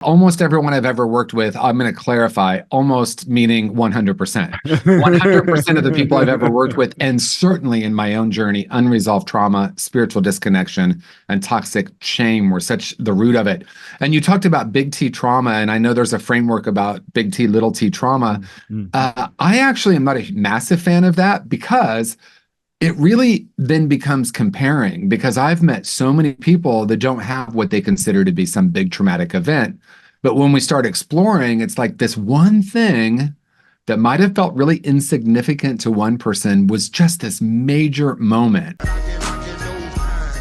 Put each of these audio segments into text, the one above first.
Almost everyone I've ever worked with, I'm going to clarify, almost meaning 100%. 100% of the people I've ever worked with, and certainly in my own journey, unresolved trauma, spiritual disconnection, and toxic shame were such the root of it. And you talked about big T trauma, and I know there's a framework about big T, little t trauma. I actually am not a massive fan of that because it really then becomes comparing, because I've met so many people that don't have what they consider to be some big traumatic event. But when we start exploring, it's like this one thing that might have felt really insignificant to one person was just this major moment.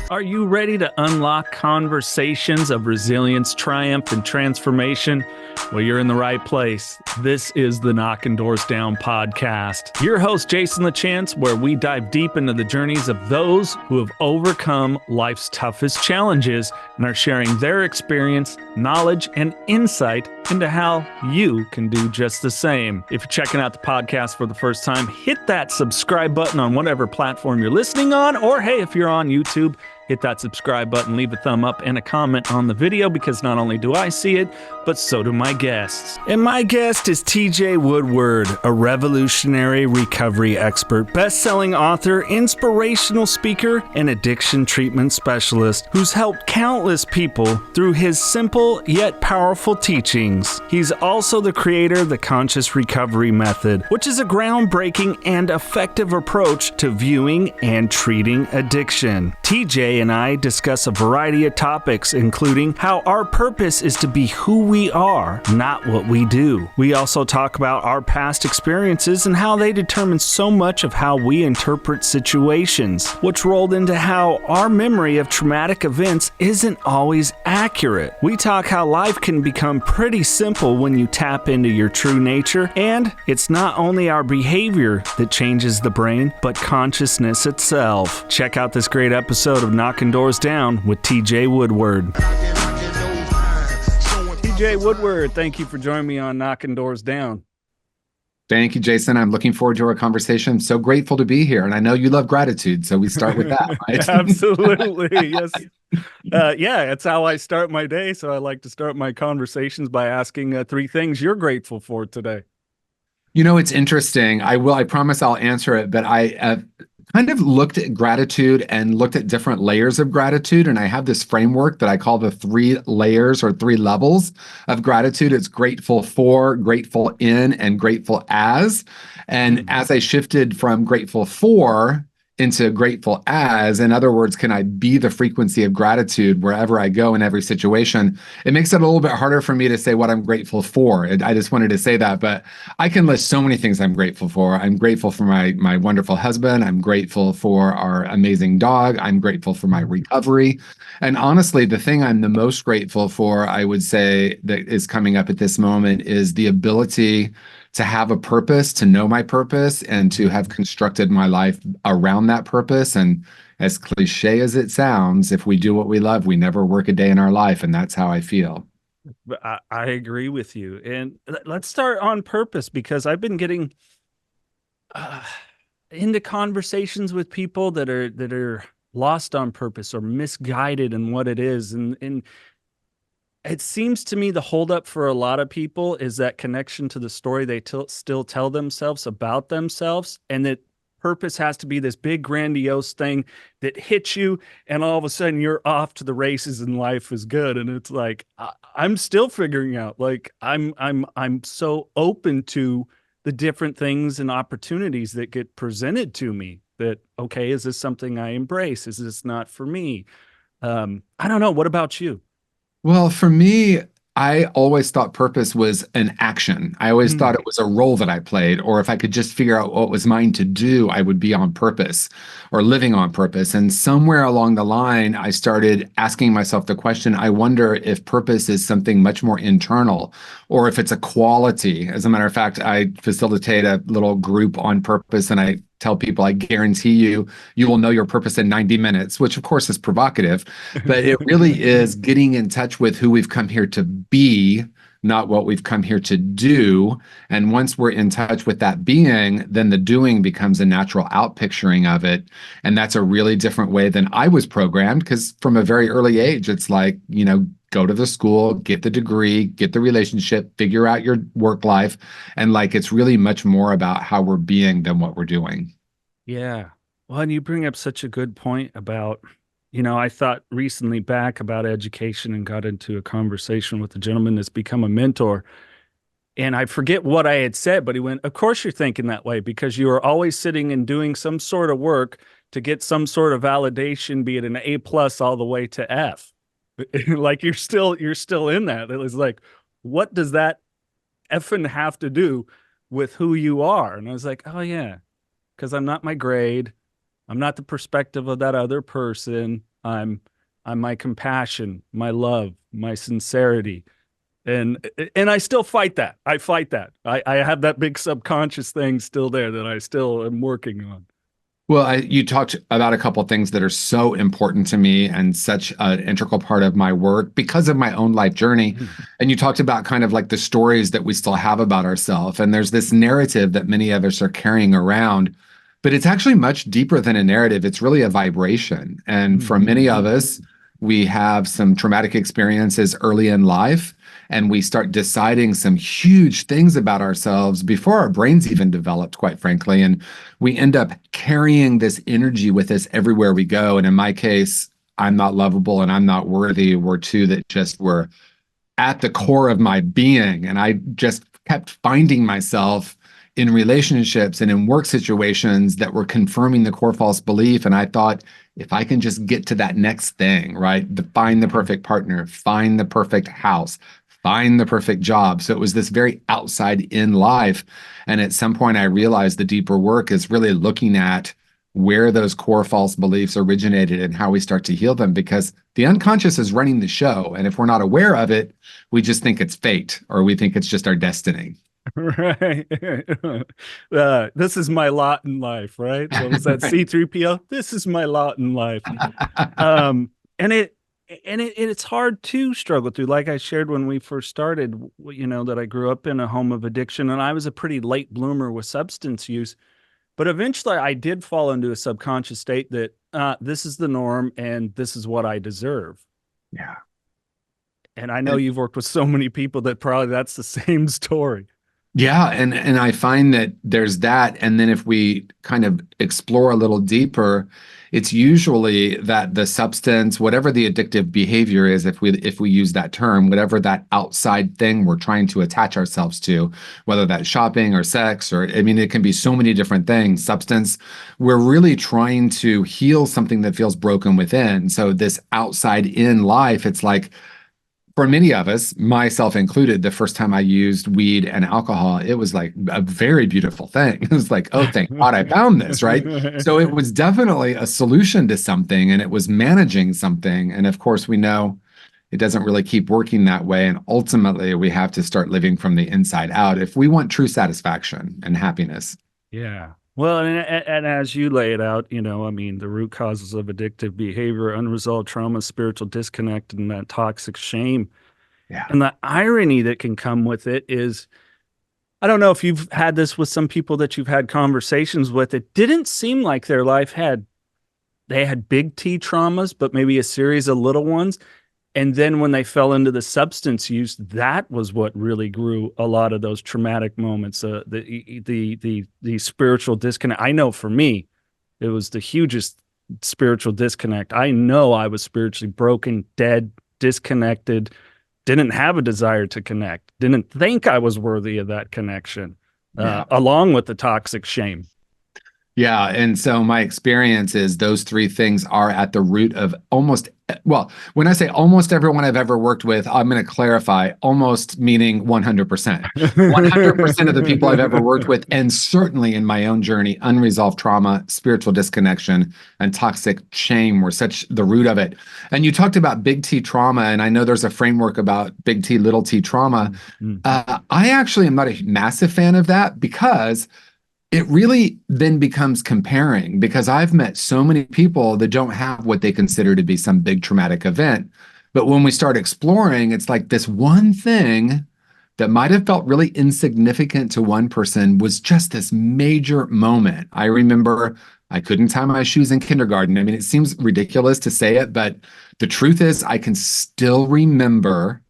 Are you ready to unlock conversations of resilience, triumph, and transformation? Well, you're in the right place. This is the Knocking Doors Down podcast. Your host, Jason LaChance, where we dive deep into the journeys of those who have overcome life's toughest challenges and are sharing their experience, knowledge, and insight into how you can do just the same. If you're checking out the podcast for the first time, hit that subscribe button on whatever platform you're listening on, or hey, if you're on YouTube, hit that subscribe button, leave a thumb up and a comment on the video, because not only do I see it, but so do my guests. And my guest is TJ Woodward, a revolutionary recovery expert, best-selling author, inspirational speaker, and addiction treatment specialist who's helped countless people through his simple yet powerful teachings. He's also the creator of the Conscious Recovery Method, which is a groundbreaking and effective approach to viewing and treating addiction. TJ and I discuss a variety of topics, including how our purpose is to be who we are, not what we do. We also talk about our past experiences and how they determine so much of how we interpret situations, which rolled into how our memory of traumatic events isn't always accurate. We talk how life can become pretty simple when you tap into your true nature, and it's not only our behavior that changes the brain, but consciousness itself. Check out this great episode of Knocking Doors Down with TJ Woodward. TJ Woodward, thank you for joining me on Knocking Doors Down. Thank you, Jason. I'm looking forward to our conversation. I'm so grateful to be here. And I know you love gratitude, so we start with that, right? Absolutely, yes. Yeah, that's how I start my day. So I like to start my conversations by asking 3 things you're grateful for today. You know, it's interesting. I promise I'll answer it, but I kind of looked at gratitude and looked at different layers of gratitude. And I have this framework that I call the 3 layers or 3 levels of gratitude. It's grateful for, grateful in, and grateful as. And as I shifted from grateful for into grateful as, in other words, can I be the frequency of gratitude wherever I go in every situation? It makes it a little bit harder for me to say what I'm grateful for. I just wanted to say that, but I can list so many things I'm grateful for. I'm grateful for my wonderful husband. I'm grateful for our amazing dog. I'm grateful for my recovery. And honestly, the thing I'm the most grateful for, I would say, that is coming up at this moment is the ability to have a purpose, to know my purpose, and to have constructed my life around that purpose. And as cliche as it sounds, if we do what we love, we never work a day in our life. And that's how I feel. I agree with you. And let's start on purpose, because I've been getting into conversations with people that are lost on purpose or misguided in what it is. And it seems to me the holdup for a lot of people is that connection to the story they still tell themselves about themselves, and that purpose has to be this big grandiose thing that hits you, and all of a sudden you're off to the races and life is good. And it's like, I'm still figuring out, like, I'm so open to the different things and opportunities that get presented to me that, okay, is this something I embrace? Is this not for me? I don't know. What about you? Well, for me, I always thought purpose was an action. I always thought it was a role that I played, or if I could just figure out what was mine to do, I would be on purpose or living on purpose. And somewhere along the line, I started asking myself the question, I wonder if purpose is something much more internal, or if it's a quality. As a matter of fact, I facilitate a little group on purpose, and I tell people, I guarantee you will know your purpose in 90 minutes, which of course is provocative, but it really is getting in touch with who we've come here to be, not what we've come here to do. And once we're in touch with that being, then the doing becomes a natural outpicturing of it. And that's a really different way than I was programmed, because from a very early age, it's like, go to the school, get the degree, get the relationship, figure out your work life. And like, it's really much more about how we're being than what we're doing. Yeah. Well, and you bring up such a good point about, I thought recently back about education and got into a conversation with a gentleman that's become a mentor. And I forget what I had said, but he went, of course you're thinking that way because you are always sitting and doing some sort of work to get some sort of validation, be it an A+ all the way to F. Like you're still in that. It was like, what does that effing have to do with who you are? And I was like, oh yeah, because I'm not my grade. I'm not the perspective of that other person. I'm my compassion, my love, my sincerity. And I still fight that. I fight that. I have that big subconscious thing still there that I still am working on. Well, you talked about a couple of things that are so important to me and such an integral part of my work because of my own life journey. And you talked about kind of like the stories that we still have about ourselves. And there's this narrative that many of us are carrying around, but it's actually much deeper than a narrative. It's really a vibration. And for many of us, we have some traumatic experiences early in life, and we start deciding some huge things about ourselves before our brains even developed, quite frankly. And we end up carrying this energy with us everywhere we go. And in my case, I'm not lovable and I'm not worthy were two that just were at the core of my being. And I just kept finding myself in relationships and in work situations that were confirming the core false belief. And I thought, if I can just get to that next thing, right? Find the perfect partner, find the perfect house, find the perfect job. So it was this very outside in life. And at some point I realized the deeper work is really looking at where those core false beliefs originated and how we start to heal them, because the unconscious is running the show. And if we're not aware of it, we just think it's fate or we think it's just our destiny. Right. This is my lot in life, right? What was that? C3PO? This is my lot in life. And it's hard to struggle through. Like I shared when we first started, that I grew up in a home of addiction and I was a pretty late bloomer with substance use. But eventually I did fall into a subconscious state that this is the norm and this is what I deserve. Yeah. And I know you've worked with so many people that probably that's the same story. Yeah, and I find that there's that, and then if we kind of explore a little deeper, it's usually that the substance, whatever the addictive behavior is, if we use that term, whatever that outside thing we're trying to attach ourselves to, whether that's shopping or sex, or I mean, it can be so many different things, substance, we're really trying to heal something that feels broken within. So this outside in life, it's like, for many of us, myself included, the first time I used weed and alcohol, it was like a very beautiful thing. It was like, oh, thank God I found this, right? So it was definitely a solution to something, and it was managing something. And of course, we know it doesn't really keep working that way. And ultimately, we have to start living from the inside out if we want true satisfaction and happiness. Yeah. Well, and as you lay it out, the root causes of addictive behavior, unresolved trauma, spiritual disconnect, and that toxic shame. Yeah. And the irony that can come with it is, I don't know if you've had this with some people that you've had conversations with. It didn't seem like their life they had big T traumas, but maybe a series of little ones. And then when they fell into the substance use, that was what really grew a lot of those traumatic moments, the spiritual disconnect. I know for me, it was the hugest spiritual disconnect. I know I was spiritually broken, dead, disconnected, didn't have a desire to connect, didn't think I was worthy of that connection, along with the toxic shame. Yeah. And so my experience is those three things are at the root of when I say almost everyone I've ever worked with, I'm going to clarify almost meaning 100%. 100% of the people I've ever worked with, and certainly in my own journey, unresolved trauma, spiritual disconnection, and toxic shame were such the root of it. And you talked about big T trauma, and I know there's a framework about big T, little T trauma. I actually am not a massive fan of that because it really then becomes comparing, because I've met so many people that don't have what they consider to be some big traumatic event. But when we start exploring, it's like this one thing that might have felt really insignificant to one person was just this major moment. I remember I couldn't tie my shoes in kindergarten. I mean, it seems ridiculous to say it, but the truth is I can still remember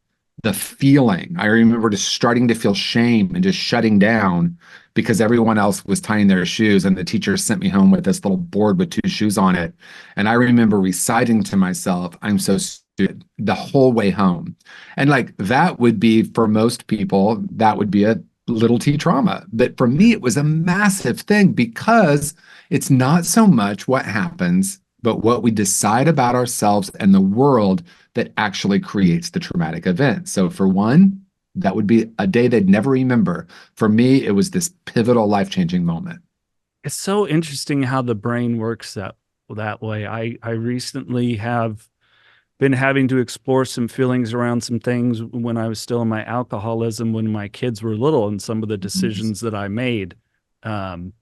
the feeling. I remember just starting to feel shame and just shutting down because everyone else was tying their shoes, and the teacher sent me home with this little board with 2 shoes on it. And I remember reciting to myself, I'm so stupid, the whole way home. And like that would be, for most people, that would be a little T trauma. But for me, it was a massive thing because it's not so much what happens, but what we decide about ourselves and the world that actually creates the traumatic event. So for one, that would be a day they'd never remember. For me, it was this pivotal, life-changing moment. It's so interesting how the brain works that way. I recently have been having to explore some feelings around some things when I was still in my alcoholism, when my kids were little, and some of the decisions that I made. And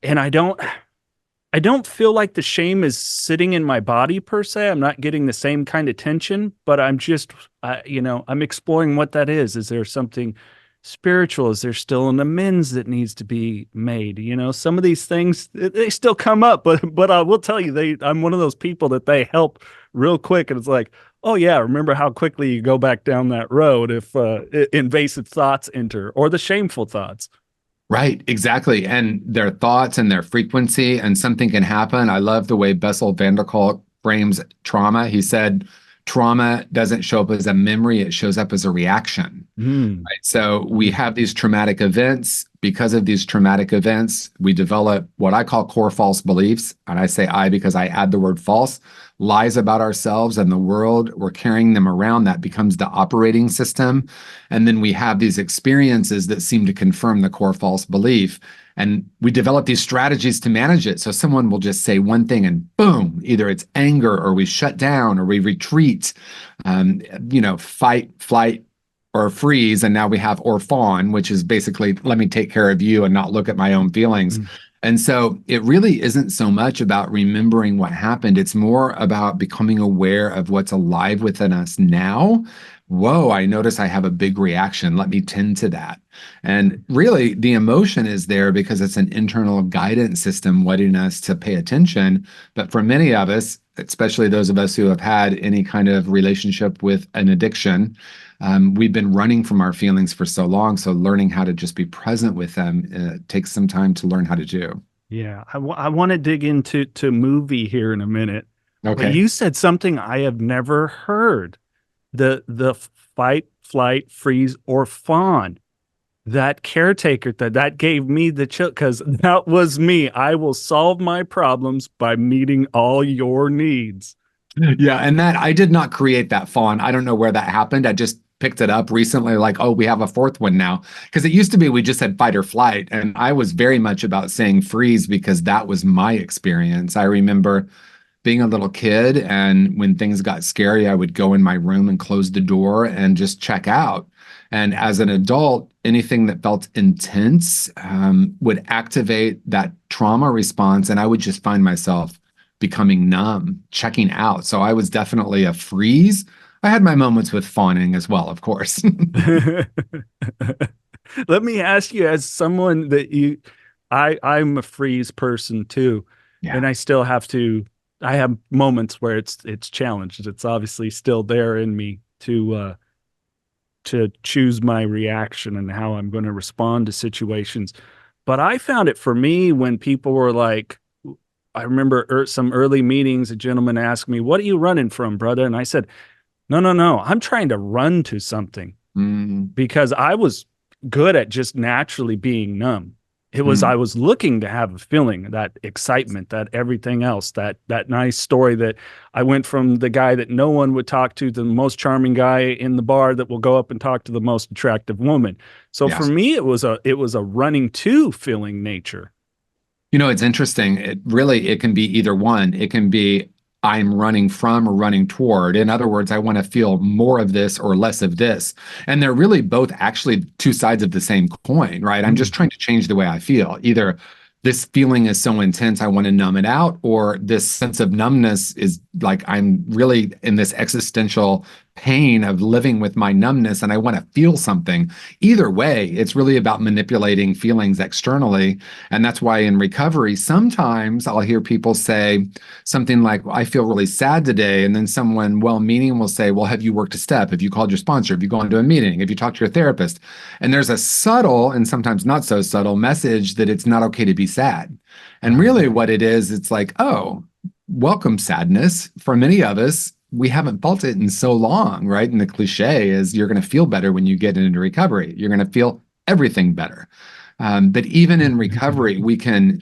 I don't feel like the shame is sitting in my body per se. I'm not getting the same kind of tension, but I'm just, I'm exploring what that is. Is there something spiritual? Is there still an amends that needs to be made? Some of these things, they still come up, but I will tell you, I'm one of those people that they help real quick. And it's like, oh yeah, remember how quickly you go back down that road if invasive thoughts enter, or the shameful thoughts. Right, exactly. And their thoughts and their frequency, and something can happen. I love the way Bessel van der Kolk frames trauma. He said, trauma doesn't show up as a memory, it shows up as a reaction. Right? So we have these traumatic events. Because of these traumatic events, we develop what I call core false beliefs. And I say I because I add the word false, lies about ourselves and the world. We're carrying them around. That becomes the operating system. And then we have these experiences that seem to confirm the core false belief. And we develop these strategies to manage it. So someone will just say one thing and boom, either it's anger, or we shut down, or we retreat, fight, flight, or freeze. And now we have or fawn, which is basically, let me take care of you and not look at my own feelings. And so it really isn't so much about remembering what happened. It's more about becoming aware of what's alive within us now. Whoa, I notice I have a big reaction. Let me tend to that. And really, the emotion is there because it's an internal guidance system wanting us to pay attention. But for many of us, especially those of us who have had any kind of relationship with an addiction, we've been running from our feelings for so long. So learning how to just be present with them takes some time to learn how to do. Yeah, I want to dig into movie here in a minute. Okay. But you said something I have never heard. The fight, flight, freeze, or fawn. That caretaker, that gave me the chill, because that was me. I will solve my problems by meeting all your needs. Yeah, and that I did not create that fawn. I don't know where that happened. I just picked it up recently, like, oh, we have a fourth one now. Because it used to be we just had fight or flight. And I was very much about saying freeze because that was my experience. I remember being a little kid, and when things got scary, I would go in my room and close the door and just check out. And as an adult, anything that felt intense would activate that trauma response, and I would just find myself becoming numb, checking out. So I was definitely a freeze. I had my moments with fawning as well, of course. Let me ask you, as someone that I'm a freeze person too, and I still I have moments where it's challenged. It's obviously still there in me to choose my reaction and how I'm going to respond to situations. But I found it for me when people were like, I remember some early meetings, a gentleman asked me, "What are you running from, brother?" And I said, no, I'm trying to run to something, because I was good at just naturally being numb. It was, I was looking to have a feeling, that excitement, that everything else, that nice story that I went from the guy that no one would talk to the most charming guy in the bar that will go up and talk to the most attractive woman. So for me, it was a running to feeling nature. It's interesting. It can be either one. It can be I'm running from or running toward. In other words, I want to feel more of this or less of this. And they're really both actually two sides of the same coin, right? I'm just trying to change the way I feel. Either this feeling is so intense, I want to numb it out, or this sense of numbness is like I'm really in this existential pain of living with my numbness and I want to feel something. Either way, it's really about manipulating feelings externally. And that's why in recovery, sometimes I'll hear people say something like, well, I feel really sad today. And then someone well-meaning will say, well, have you worked a step? Have you called your sponsor? Have you gone to a meeting? Have you talked to your therapist? And there's a subtle and sometimes not so subtle message that it's not okay to be sad. And really what it is, it's like, oh, welcome sadness. For many of us, we haven't felt it in so long, right? And the cliche is you're going to feel better when you get into recovery. You're going to feel everything better. But even in recovery, we can,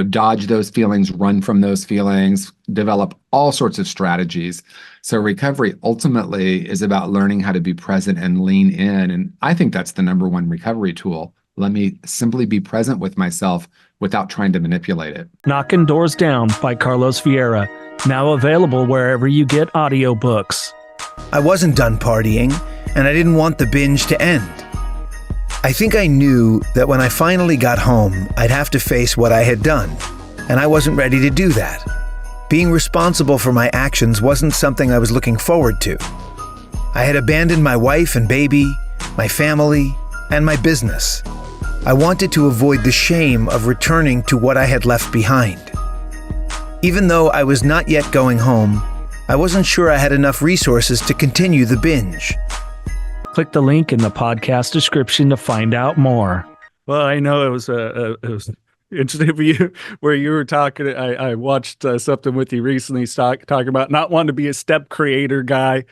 dodge those feelings, run from those feelings, develop all sorts of strategies. So recovery ultimately is about learning how to be present and lean in. And I think that's the number one recovery tool. Let me simply be present with myself without trying to manipulate it. Knocking Doors Down by Carlos Vieira. Now available wherever you get audiobooks. I wasn't done partying, and I didn't want the binge to end. I think I knew that when I finally got home, I'd have to face what I had done, and I wasn't ready to do that. Being responsible for my actions wasn't something I was looking forward to. I had abandoned my wife and baby, my family, and my business. I wanted to avoid the shame of returning to what I had left behind. Even though I was not yet going home, I wasn't sure I had enough resources to continue the binge. Click the link in the podcast description to find out more. Well, I know it was interesting for you where you were talking. I watched something with you recently talking about not wanting to be a step creator guy,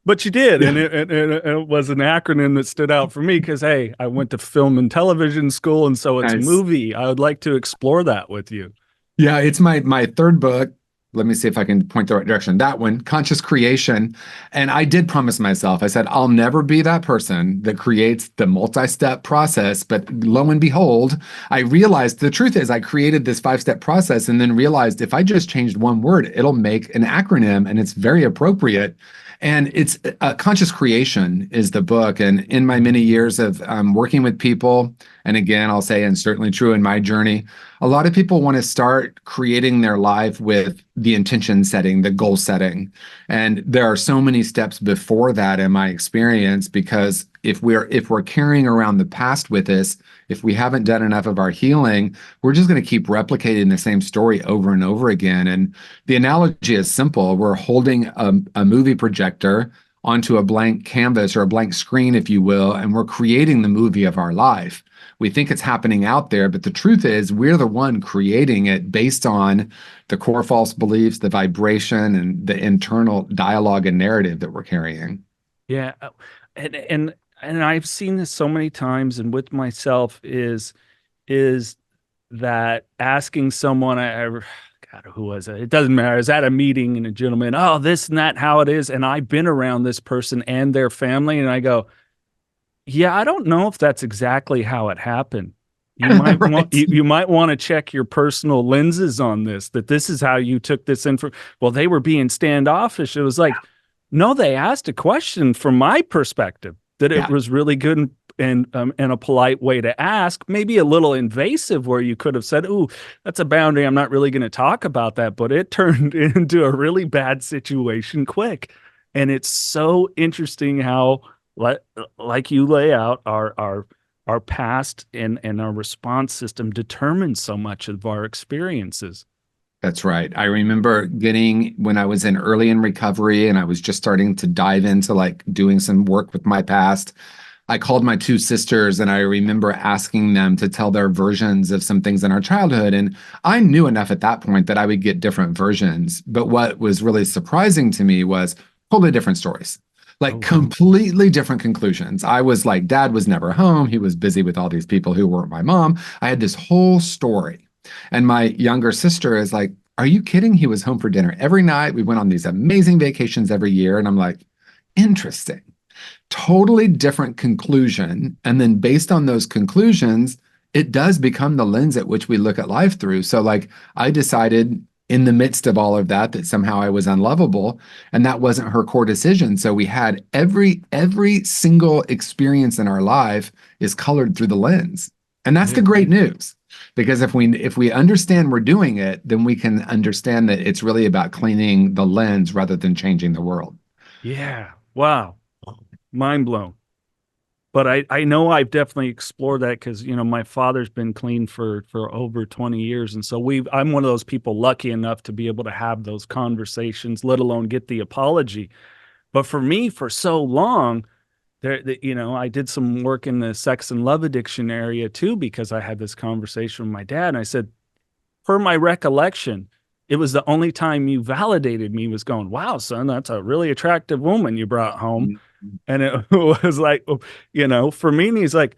but you did. And it was an acronym that stood out for me because, hey, I went to film and television school. And so it's Nice. movie. I would like to explore that with you. Yeah, it's my third book. Let me see if I can point the right direction. That one, Conscious Creation. And I did promise myself, I said, I'll never be that person that creates the multi-step process. But lo and behold, I realized the truth is I created this 5-step process and then realized if I just changed one word, it'll make an acronym and it's very appropriate. And it's Conscious Creation is the book. And in my many years of working with people, and again, I'll say, and certainly true in my journey, a lot of people want to start creating their life with the intention setting, the goal setting. And there are so many steps before that in my experience, because if we're carrying around the past with us, if we haven't done enough of our healing, we're just going to keep replicating the same story over and over again. And the analogy is simple. We're holding a movie projector onto a blank canvas or a blank screen, if you will, and we're creating the movie of our life. We think it's happening out there, but the truth is we're the one creating it based on the core false beliefs, the vibration, and the internal dialogue and narrative that we're carrying. Yeah. And I've seen this so many times, and with myself is that asking someone, God, who was it? It doesn't matter. I was at a meeting and a gentleman, oh, this and that, how it is. And I've been around this person and their family. And I go, yeah, I don't know if that's exactly how it happened. You might Right. you might want to check your personal lenses on this, that this is how you took this info. Well, they were being standoffish. It was like, no, they asked a question from my perspective that it was really good and a polite way to ask, maybe a little invasive where you could have said, ooh, that's a boundary. I'm not really going to talk about that. But it turned into a really bad situation quick. And it's so interesting how, like you lay out, our past and our response system determines so much of our experiences. That's right. I remember when I was early in recovery and I was just starting to dive into like doing some work with my past, I called my two sisters and I remember asking them to tell their versions of some things in our childhood. And I knew enough at that point that I would get different versions. But what was really surprising to me was totally different stories. Like completely different conclusions. I was like, Dad was never home. He was busy with all these people who weren't my mom. I had this whole story. And my younger sister is like, are you kidding? He was home for dinner every night. We went on these amazing vacations every year. And I'm like, interesting. Totally different conclusion. And then based on those conclusions, it does become the lens at which we look at life through. So like I decided in the midst of all of that somehow I was unlovable, and that wasn't her core decision. So we had every single experience in our life is colored through the lens. And that's the great news, because if we understand we're doing it, then we can understand that it's really about cleaning the lens rather than changing the world. Yeah. Wow. Mind blown. But I know I've definitely explored that because, my father's been clean for over 20 years. And so I'm one of those people lucky enough to be able to have those conversations, let alone get the apology. But for me, for so long, I did some work in the sex and love addiction area too, because I had this conversation with my dad. And I said, per my recollection, it was the only time you validated me was going, wow, son, that's a really attractive woman you brought home. And it was like, for me, and he's like,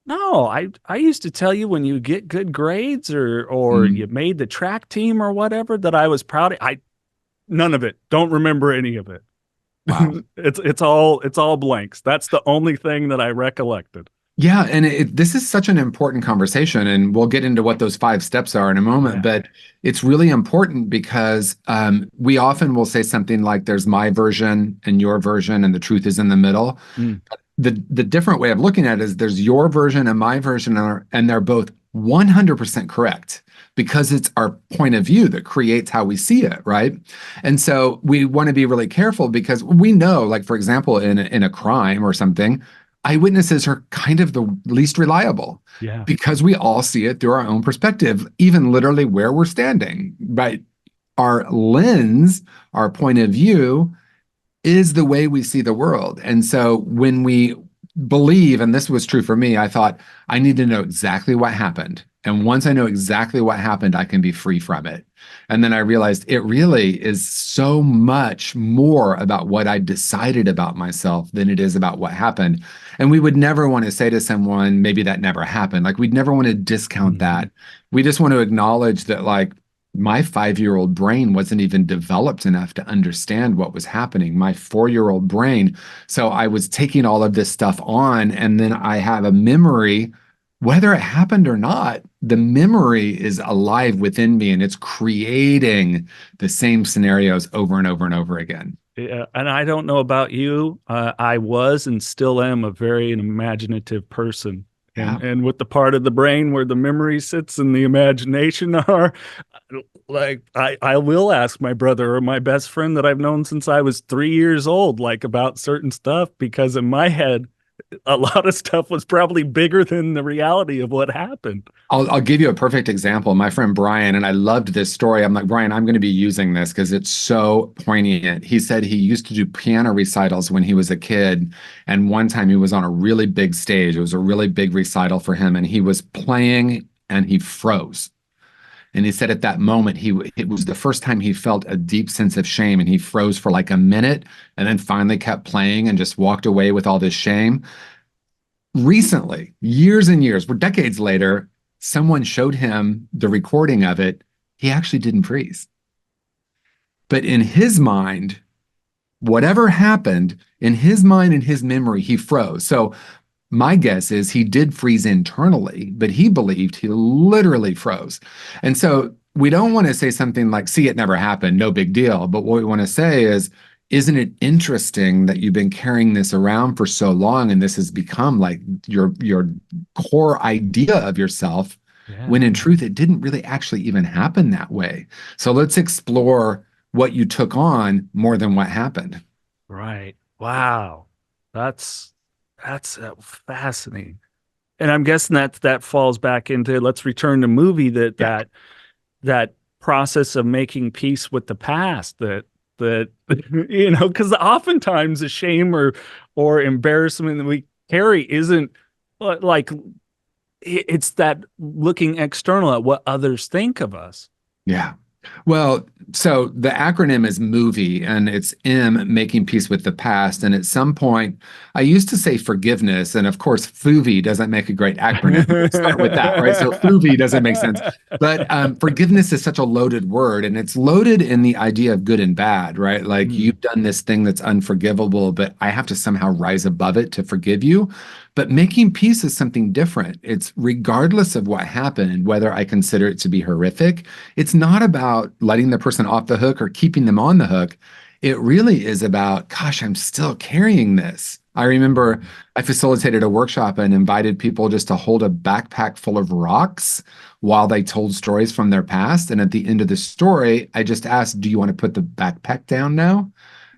no, I used to tell you when you get good grades or Mm. you made the track team or whatever that I was proud of. None of it. Don't remember any of it. Wow. It's all blanks. That's the only thing that I recollected. Yeah, and this is such an important conversation, and we'll get into what those 5 steps are in a moment. Yeah. But it's really important because we often will say something like, "There's my version and your version, and the truth is in the middle." Mm. The different way of looking at it is there's your version and my version, and they're both 100% correct because it's our point of view that creates how we see it, right? And so we want to be really careful because we know, like for example, in a crime or something, eyewitnesses are kind of the least reliable Yeah. because we all see it through our own perspective, even literally where we're standing, right? Our lens, our point of view is the way we see the world. And so when we believe, and this was true for me, I thought I need to know exactly what happened. And once I know exactly what happened, I can be free from it. And then I realized it really is so much more about what I decided about myself than it is about what happened. And we would never want to say to someone, maybe that never happened. Like we'd never want to discount that. We just want to acknowledge that, like, my 5-year-old brain wasn't even developed enough to understand what was happening. My 4-year-old brain. So I was taking all of this stuff on, and then I have a memory, whether it happened or not, the memory is alive within me and it's creating the same scenarios over and over and over again. Yeah, and I don't know about you. I was and still am a very imaginative person. Yeah. And with the part of the brain where the memory sits and the imagination are, like I will ask my brother or my best friend that I've known since I was 3 years old, like about certain stuff, because in my head, a lot of stuff was probably bigger than the reality of what happened. I'll give you a perfect example. My friend Brian, and I loved this story. I'm like, Brian, I'm going to be using this because it's so poignant. He said he used to do piano recitals when he was a kid. And one time he was on a really big stage. It was a really big recital for him. And he was playing and he froze. And he said at that moment, it was the first time he felt a deep sense of shame. And he froze for like a minute and then finally kept playing and just walked away with all this shame. Recently, years and years, decades later, someone showed him the recording of it. He actually didn't freeze. But in his mind, whatever happened, in his mind and his memory, he froze. So my guess is he did freeze internally, but he believed he literally froze. And so we don't want to say something like, see, it never happened, no big deal. But what we want to say is, isn't it interesting that you've been carrying this around for so long and this has become like your core idea of yourself, when in truth, it didn't really actually even happen that way. So let's explore what you took on more than what happened. Right. Wow. That's fascinating. And I'm guessing that falls back into, let's return to movie, that process of making peace with the past, that because oftentimes the shame or embarrassment that we carry isn't like, it's that looking external at what others think of us. Yeah. Well, so the acronym is MOVIE, and it's M, making peace with the past. And at some point, I used to say forgiveness. And of course, FUVI doesn't make a great acronym. Let's start with that, right? So FUVI doesn't make sense. But forgiveness is such a loaded word, and it's loaded in the idea of good and bad, right? Like you've done this thing that's unforgivable, but I have to somehow rise above it to forgive you. But making peace is something different. It's regardless of what happened, whether I consider it to be horrific, it's not about letting the person off the hook or keeping them on the hook. It really is about, gosh, I'm still carrying this. I remember I facilitated a workshop and invited people just to hold a backpack full of rocks while they told stories from their past. And at the end of the story, I just asked, do you want to put the backpack down now?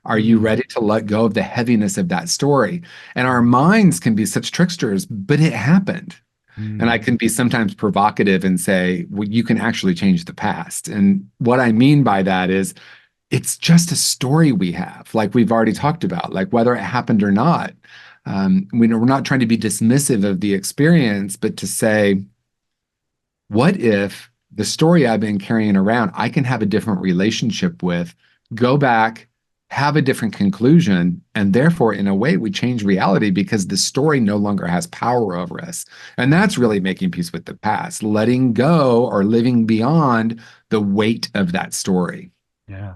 Are you ready to let go of the heaviness of that story? And our minds can be such tricksters, but it happened. And I can be sometimes provocative and say, well, you can actually change the past. And what I mean by that is it's just a story we have, like we've already talked about, like whether it happened or not. We're not trying to be dismissive of the experience, but to say, what if the story I've been carrying around, I can have a different relationship with, go back, have a different conclusion, and therefore, in a way, we change reality because the story no longer has power over us. And that's really making peace with the past, letting go or living beyond the weight of that story. Yeah.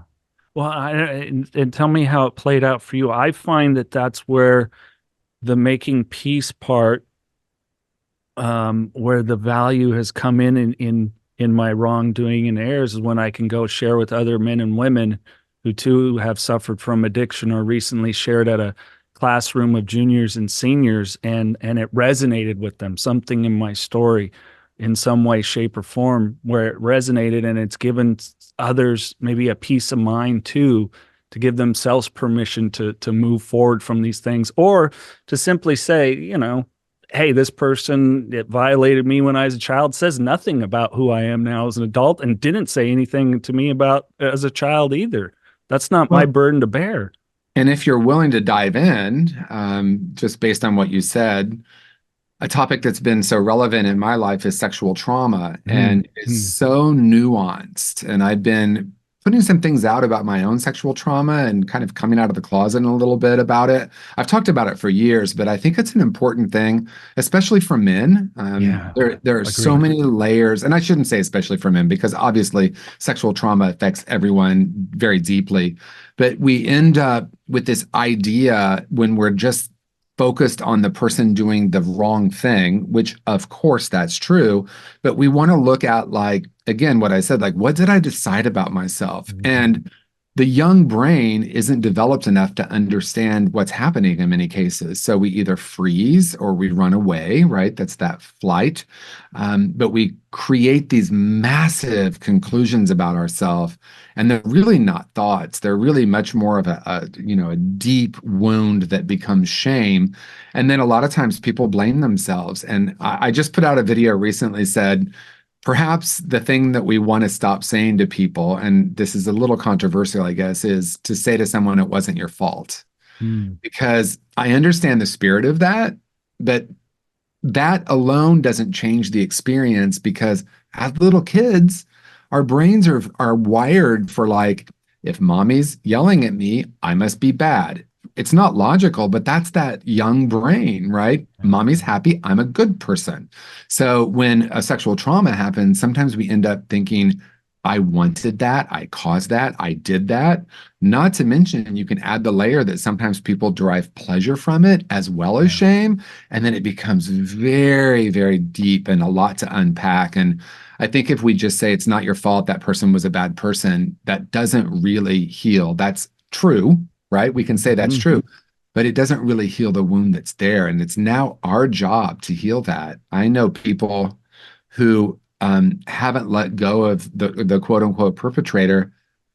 Well, and tell me how it played out for you. I find that that's where the making peace part, where the value has come in my wrongdoing and errors, is when I can go share with other men and women who too have suffered from addiction, or recently shared at a classroom of juniors and seniors, and it resonated with them, something in my story in some way, shape, or form, where it resonated, and it's given others maybe a peace of mind too, to give themselves permission to move forward from these things, or to simply say, hey, this person that violated me when I was a child says nothing about who I am now as an adult, and didn't say anything to me about as a child either. That's not my burden to bear. And if you're willing to dive in, just based on what you said, a topic that's been so relevant in my life is sexual trauma, and it's so nuanced. And I've been putting some things out about my own sexual trauma and kind of coming out of the closet a little bit about it. I've talked about it for years, but I think it's an important thing, especially for men. There are so many layers, and I shouldn't say especially for men, because obviously sexual trauma affects everyone very deeply. But we end up with this idea when we're just focused on the person doing the wrong thing, which of course that's true, but we want to look at, like, again, what I said, like, what did I decide about myself? And the young brain isn't developed enough to understand what's happening in many cases. So we either freeze or we run away, right? That's that flight. But we create these massive conclusions about ourselves, and they're really not thoughts. They're really much more of a deep wound that becomes shame. And then a lot of times people blame themselves. And I just put out a video recently, said, perhaps the thing that we want to stop saying to people, and this is a little controversial, I guess, is to say to someone, it wasn't your fault. Because I understand the spirit of that, but that alone doesn't change the experience, because as little kids, our brains are wired for, like, if mommy's yelling at me, I must be bad. It's not logical, but that's that young brain, right? Mommy's happy, I'm a good person. So when a sexual trauma happens, sometimes we end up thinking, I wanted that, I caused that, I did that. Not to mention, you can add the layer that sometimes people derive pleasure from it as well as shame. And then it becomes very, very deep and a lot to unpack. And I think if we just say it's not your fault, that person was a bad person, that doesn't really heal. That's true, right? We can say that's true, but it doesn't really heal the wound that's there. And it's now our job to heal that. I know people who haven't let go of the quote unquote perpetrator,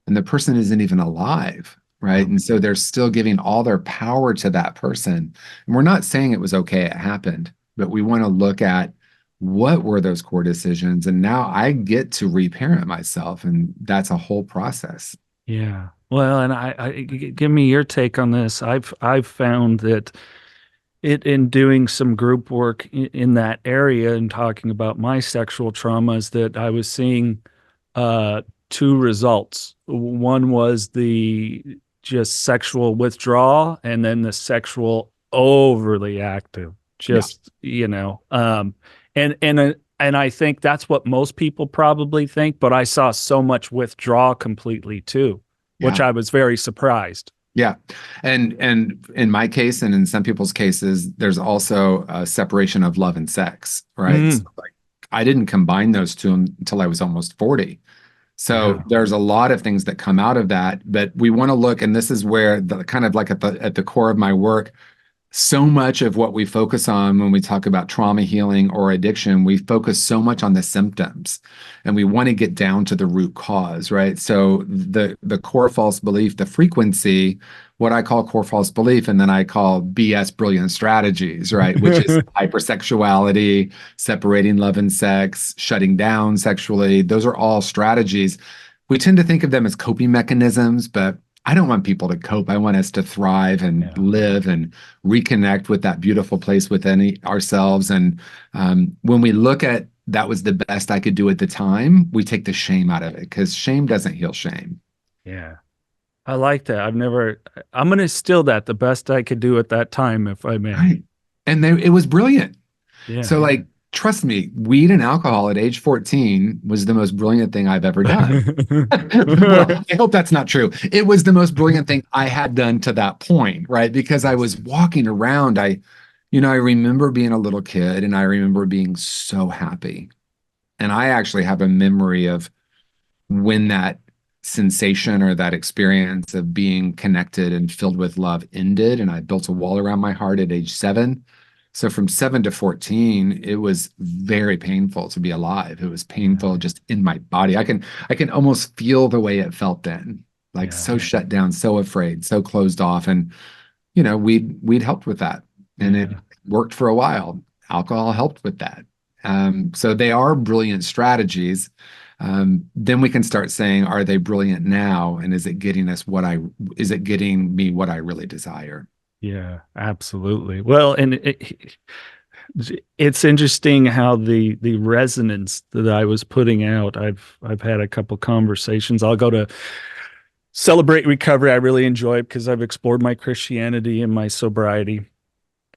and the person isn't even alive, right? And so they're still giving all their power to that person. And we're not saying it was okay, it happened, but we want to look at what were those core decisions. And now I get to reparent myself, and that's a whole process. Yeah. Well, and I give me your take on this. I've found that in doing some group work in that area and talking about my sexual traumas, that I was seeing two results. One was the just sexual withdrawal, and then the sexual overly active, and I think that's what most people probably think, but I saw so much withdrawal completely too, which I was very surprised. Yeah. And in my case, and in some people's cases, there's also a separation of love and sex, right? So, like, I didn't combine those two until I was almost 40. So there's a lot of things that come out of that, but we want to look, and this is where the kind of like at the core of my work, So much of what we focus on when we talk about trauma healing or addiction, we focus so much on the symptoms and we want to get down to the root cause, right? So the core false belief, the frequency, what I call core false belief, and then I call BS brilliant strategies, right? Which is hypersexuality, separating love and sex, shutting down sexually. Those are all strategies. We tend to think of them as coping mechanisms, but I don't want people to cope. I want us to thrive and live and reconnect with that beautiful place within ourselves. And when we look at that was the best I could do at the time, we take the shame out of it because shame doesn't heal shame. Yeah. I like that. I'm going to steal that the best I could do at that time, if I may. Right. And it was brilliant. Yeah. So like, trust me, weed and alcohol at age 14 was the most brilliant thing I've ever done. Well, I hope that's not true. It was the most brilliant thing I had done to that point, right? Because I was walking around. I remember being a little kid and I remember being so happy. And I actually have a memory of when that sensation or that experience of being connected and filled with love ended. And I built a wall around my heart at age 7. So from 7 to 14, it was very painful to be alive. It was painful just in my body. I can almost feel the way it felt then, like so shut down, so afraid, so closed off. And, we'd helped with that. And it worked for a while. Alcohol helped with that. So they are brilliant strategies. Then we can start saying, are they brilliant now? And is it getting me what I really desire? Yeah, absolutely. Well, and it's interesting how the resonance that I was putting out. I've had a couple conversations. I'll go to Celebrate Recovery. I really enjoy it because I've explored my Christianity and my sobriety.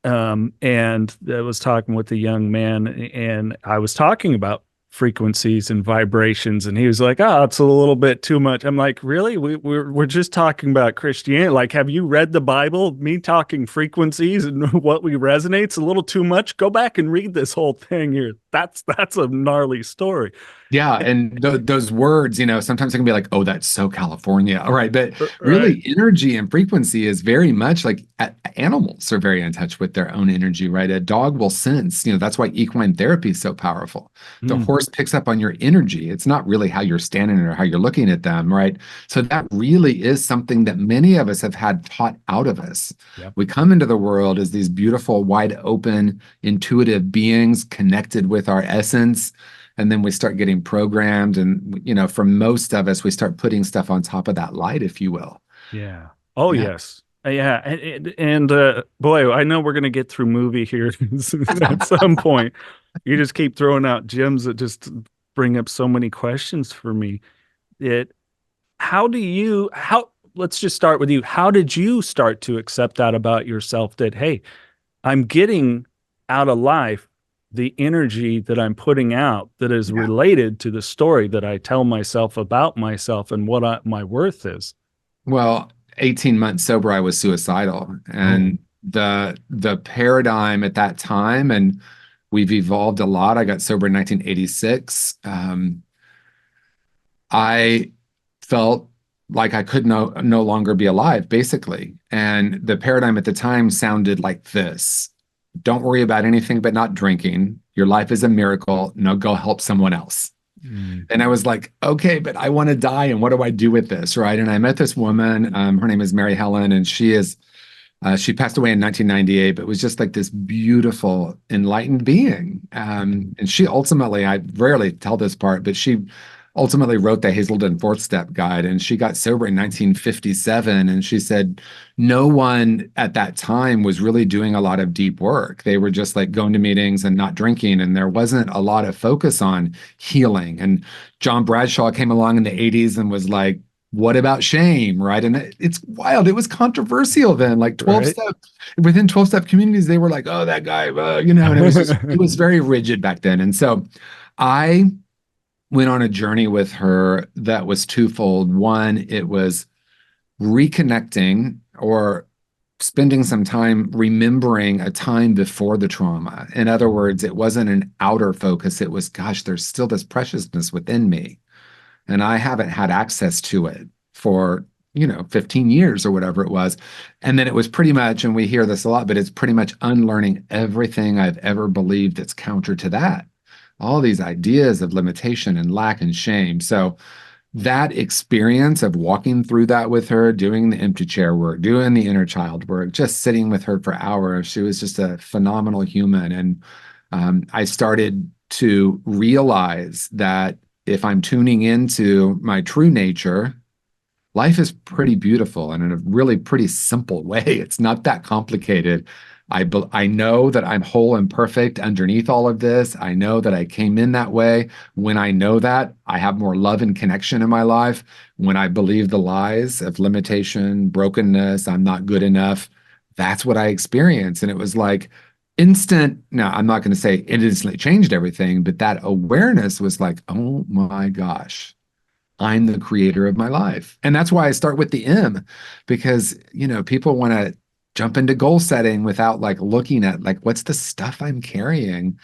And I was talking with a young man, and I was talking about frequencies and vibrations, and he was like, "Oh, it's a little bit too much." I'm like, "Really? We're just talking about Christianity. Like, have you read the Bible? Me talking frequencies and what we resonate's a little too much. Go back and read this whole thing here. That's a gnarly story." Yeah, and those words, sometimes it can be like, "Oh, that's so California," all right? But really, energy and frequency is very much like animals are very in touch with their own energy, right? A dog will sense. That's why equine therapy is so powerful. The horse picks up on your energy. It's not really how you're standing or how you're looking at them, right? So that really is something that many of us have had taught out of us. Yep. We come into the world as these beautiful, wide open, intuitive beings connected with our essence. And then we start getting programmed. And, for most of us, we start putting stuff on top of that light, if you will. Yeah. Oh, yeah. Yes. Yeah. And boy, I know we're going to get through movie here at some point. You just keep throwing out gems that just bring up so many questions for me. Let's just start with you. How did you start to accept that about yourself that, hey, I'm getting out of life the energy that I'm putting out that is related to the story that I tell myself about myself and what my worth is? Well, 18 months sober, I was suicidal. And the paradigm at that time, and we've evolved a lot. I got sober in 1986. I felt like I could no longer be alive, basically. And the paradigm at the time sounded like this: don't worry about anything but not drinking. Your life is a miracle. No, go help someone else. And I was like, okay, but I want to die. And what do I do with this? Right. And I met this woman. Her name is Mary Helen, and she passed away in 1998, but was just like this beautiful, enlightened being. And she ultimately, I rarely tell this part, but she ultimately wrote the Hazelden Fourth Step Guide, and she got sober in 1957. And she said no one at that time was really doing a lot of deep work. They were just like going to meetings and not drinking, and there wasn't a lot of focus on healing. And John Bradshaw came along in the 80s and was like, what about shame, right? And it's wild. It was controversial then, like 12-step, within 12-step communities, they were like, oh, that guy, and it was very rigid back then. And so I went on a journey with her that was twofold. One, it was reconnecting or spending some time remembering a time before the trauma. In other words, it wasn't an outer focus. It was, gosh, there's still this preciousness within me, and I haven't had access to it for 15 years or whatever it was. And then it was pretty much, and we hear this a lot, but it's pretty much unlearning everything I've ever believed that's counter to that. All these ideas of limitation and lack and shame. So that experience of walking through that with her, doing the empty chair work, doing the inner child work, just sitting with her for hours, she was just a phenomenal human. And I started to realize that if I'm tuning into my true nature, life is pretty beautiful and in a really pretty simple way. It's not that complicated. I know that I'm whole and perfect underneath all of this. I know that I came in that way. When I know that, I have more love and connection in my life. When I believe the lies of limitation, brokenness, I'm not good enough, that's what I experience. And it was like instant. Now, I'm not going to say it instantly changed everything, but that awareness was like, oh my gosh, I'm the creator of my life. And that's why I start with the M, because, people want to jump into goal setting without like looking at like, what's the stuff I'm carrying,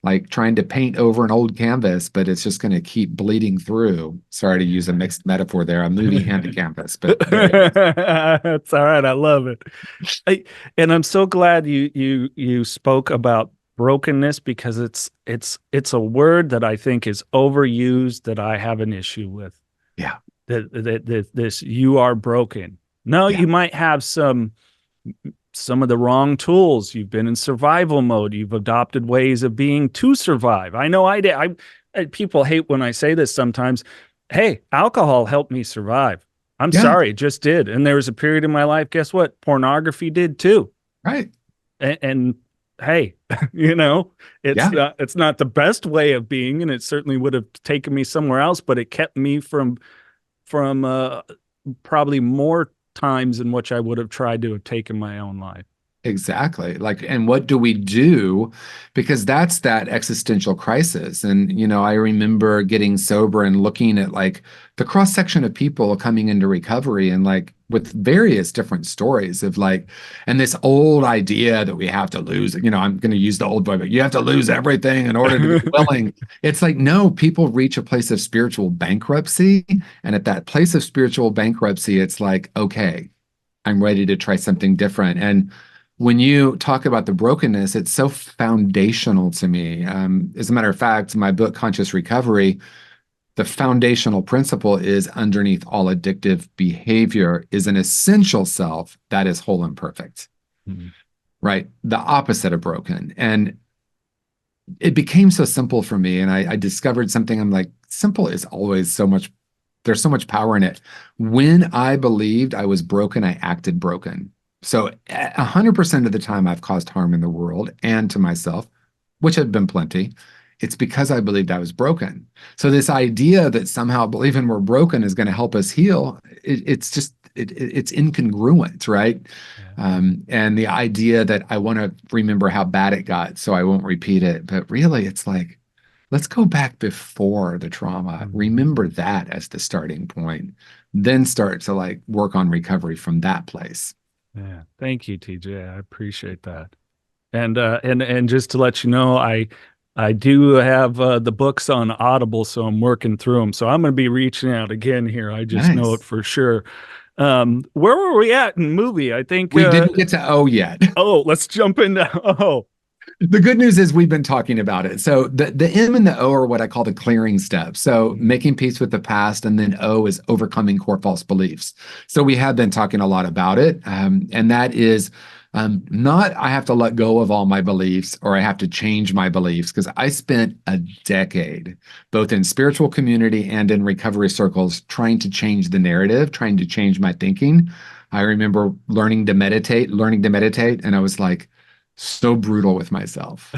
like trying to paint over an old canvas, but it's just going to keep bleeding through. Sorry to use a mixed metaphor there, a movie and a canvas, but that's all right. I love it. And I'm so glad you spoke about brokenness, because it's a word that I think is overused, that I have an issue with. Yeah. This you are broken. No, Yeah. you might have some of the wrong tools. You've been in survival mode. You've adopted ways of being to survive. I know I did. People hate when I say this sometimes. Hey, alcohol helped me survive. I'm sorry, it just did. And there was a period in my life, guess what? Pornography did too. Right. And hey, it's not the best way of being, and it certainly would have taken me somewhere else, but it kept me from probably more times in which I would have tried to have taken my own life. Exactly. And what do we do? Because that's that existential crisis. And, I remember getting sober and looking at like the cross section of people coming into recovery and like with various different stories of like, and this old idea that we have to lose, I'm going to use the old boy, but you have to lose everything in order to be willing. It's like, no, people reach a place of spiritual bankruptcy. And at that place of spiritual bankruptcy, it's like, okay, I'm ready to try something different. And when you talk about the brokenness, it's so foundational to me. As a matter of fact, my book, Conscious Recovery, the foundational principle is underneath all addictive behavior is an essential self that is whole and perfect, right? The opposite of broken. And it became so simple for me. And I discovered something. I'm like, simple is always so much, there's so much power in it. When I believed I was broken, I acted broken. So 100% of the time I've caused harm in the world and to myself, which had been plenty. It's because I believed I was broken. So this idea that somehow believing we're broken is going to help us heal, it's incongruent, right? Yeah. And the idea that I want to remember how bad it got so I won't repeat it. But really, it's like, let's go back before the trauma. Remember that as the starting point, then start to like work on recovery from that place. Yeah. Thank you, TJ. I appreciate that. And just to let you know, I do have the books on Audible, so I'm working through them. So I'm going to be reaching out again here. I just know it for sure. Where were we at in movie? I think we didn't get to O yet. Oh, let's jump into O. The good news is we've been talking about it. So the M and the O are what I call the clearing steps. So making peace with the past, and then O is overcoming core false beliefs. So we have been talking a lot about it. And that is not I have to let go of all my beliefs or I have to change my beliefs, because I spent a decade both in spiritual community and in recovery circles trying to change the narrative, trying to change my thinking. I remember learning to meditate, and I was like, so brutal with myself,